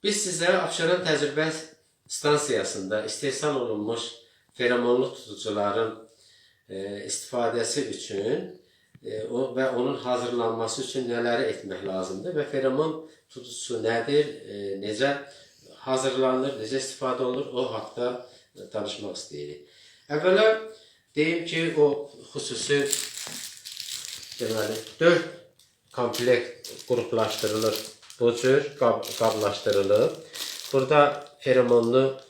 Biz sizə Abşeron təcrübə stansiyasında istehsal olunmuş feromonlu tutucuların istifadəsi üçün və onun hazırlanması üçün nələri etmək lazımdır və feromon tutucusu nədir, necə hazırlanır, necə istifadə olunur, o haqda danışmaq istəyirik. Əvvəla deyim ki, o xüsusi deməli 4 komplekt qruplaşdırılır. Bu cür qablaşdırılıb. Burada feromonlu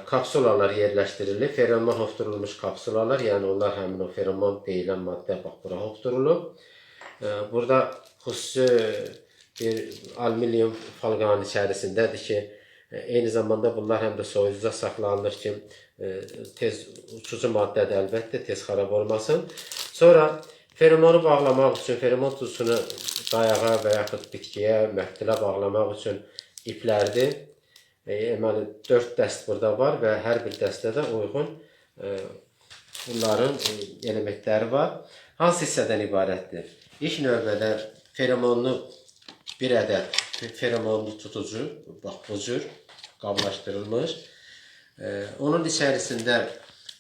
kapsulalar yerləşdirilir. Feromon hopdurulmuş kapsulalar, yəni onlar həmin o feromon deyilən maddə bax bura hopdurulub. Burada xüsusi bir alüminium falqanın içərisindədir ki, eyni zamanda bunlar həm də soyucuda saxlanılır ki, tez uçucu maddədir əlbəttə, tez xarab olmasın. Sonra feromonu bağlamaq üçün, feromon tutucusunu dayağa və yaxud bitkiyə, məftilə bağlamaq üçün iplərdir. Deməli 4 dəst burada var və hər bir dəstədə uyğun bunların elementləri var. Hansı hissədən ibarətdir? İlk növbədə feromonlu bir ədəd feromonlu tutucu, bax bu cür qablaşdırılmış. Onun içərisində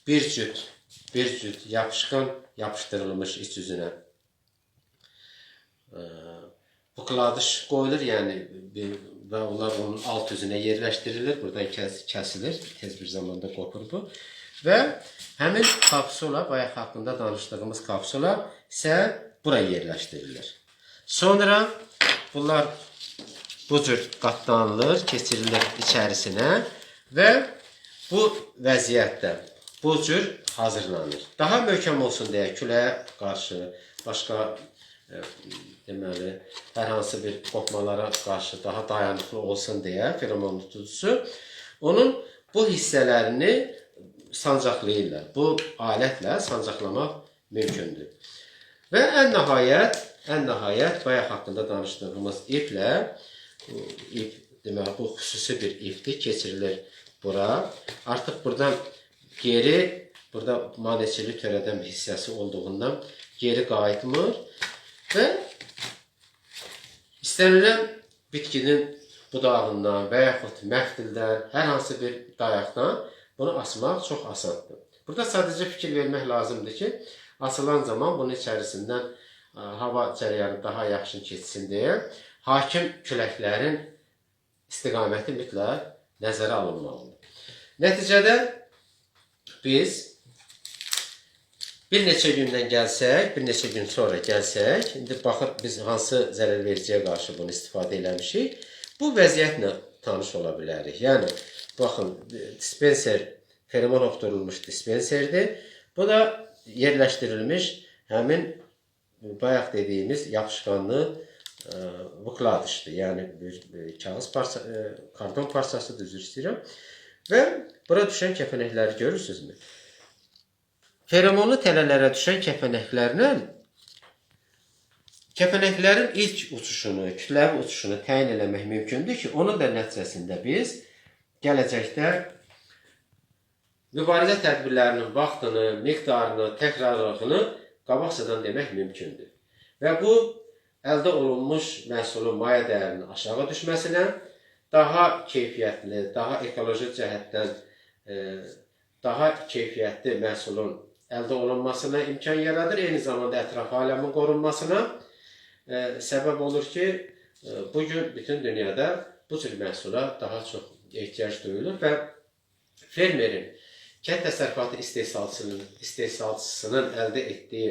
bir cüt yapışqan yapışdırılmış iç üzünə bukladış qoyulur, yəni və onlar onun alt üzünə yerləşdirilir. Buradan kəsilir, tez bir zamanda qopur bu. Və həmin kapsula, bayaq haqqında danışdığımız kapsula isə buraya yerləşdirilir. Sonra bunlar bu cür qatlanılır, keçirilir içərisinə və bu vəziyyətdə bu cür hazırlanır. Daha möhkəm olsun deyə küləyə qarşı, başqa deməli, hər hansı bir qopmalara qarşı daha dayanıqlı olsun deyə feromon tutucusu onun bu hissələrini sancaqlayırlar. Bu alətlə sancaqlamaq mümkündür. Və ən nəhayət bayaq haqqında danışdığımız iplə, deməli bu xüsusi bir ipdir, keçirilir bura. Artıq buradan geri, burada maneçili törədən bir hissəsi olduğundan geri qayıtmır. Və istənilən bitkinin budağından və yaxud məftildən, hər hansı bir dayaqdan bunu asmaq çox asandır. Burada sadəcə fikir vermək lazımdır ki, asılan zaman bunun içərisindən hava cərəyanı daha yaxşı keçsin deyə hakim küləklərin istiqaməti mütləq nəzərə alınmalıdır. Nəticədə biz bir neçə gündən gəlsək, bir neçə gün sonra gəlsək, indi baxır biz hansı zərərvericiyə qarşı bunu istifadə eləmişik, bu vəziyyətlə tanış ola bilərik. Yəni, baxın, dispenser, feromon hopdurulmuş dispenserdir. Bu da yerləşdirilmiş həmin bayaq dediyimiz yapışqanlı vukladışdır. Yəni, bir kağız parçası, karton parçasıdır, üzr istəyirəm. Və bura düşən kəpənəkləri görürsünüzmü? Feromonlu tələlərə düşən kəpənəklərlə kəpənəklərin ilk uçuşunu, kütləvi uçuşunu təyin eləmək mümkündür ki, onun da nəticəsində biz gələcəkdə mübarizə tədbirlərinin vaxtını, miqdarını, təkrarlılığını qabaqcadan demək mümkündür. Və bu, əldə olunmuş məhsulun maya dəyərinin aşağı düşməsinə, daha keyfiyyətli, daha ekoloji cəhətdən daha keyfiyyətli məhsulun əldə olunmasına imkan yaradır. Eyni zamanda ətraf aləmin qorunmasına səbəb olur ki, bugün bütün dünyada bu cür məhsula daha çox ehtiyac duyulur və fermerin, kənd təsərrüfatı istehsalçısının əldə etdiyi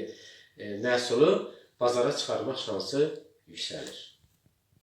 məhsulu bazara çıxarmaq şansı yüksəlir.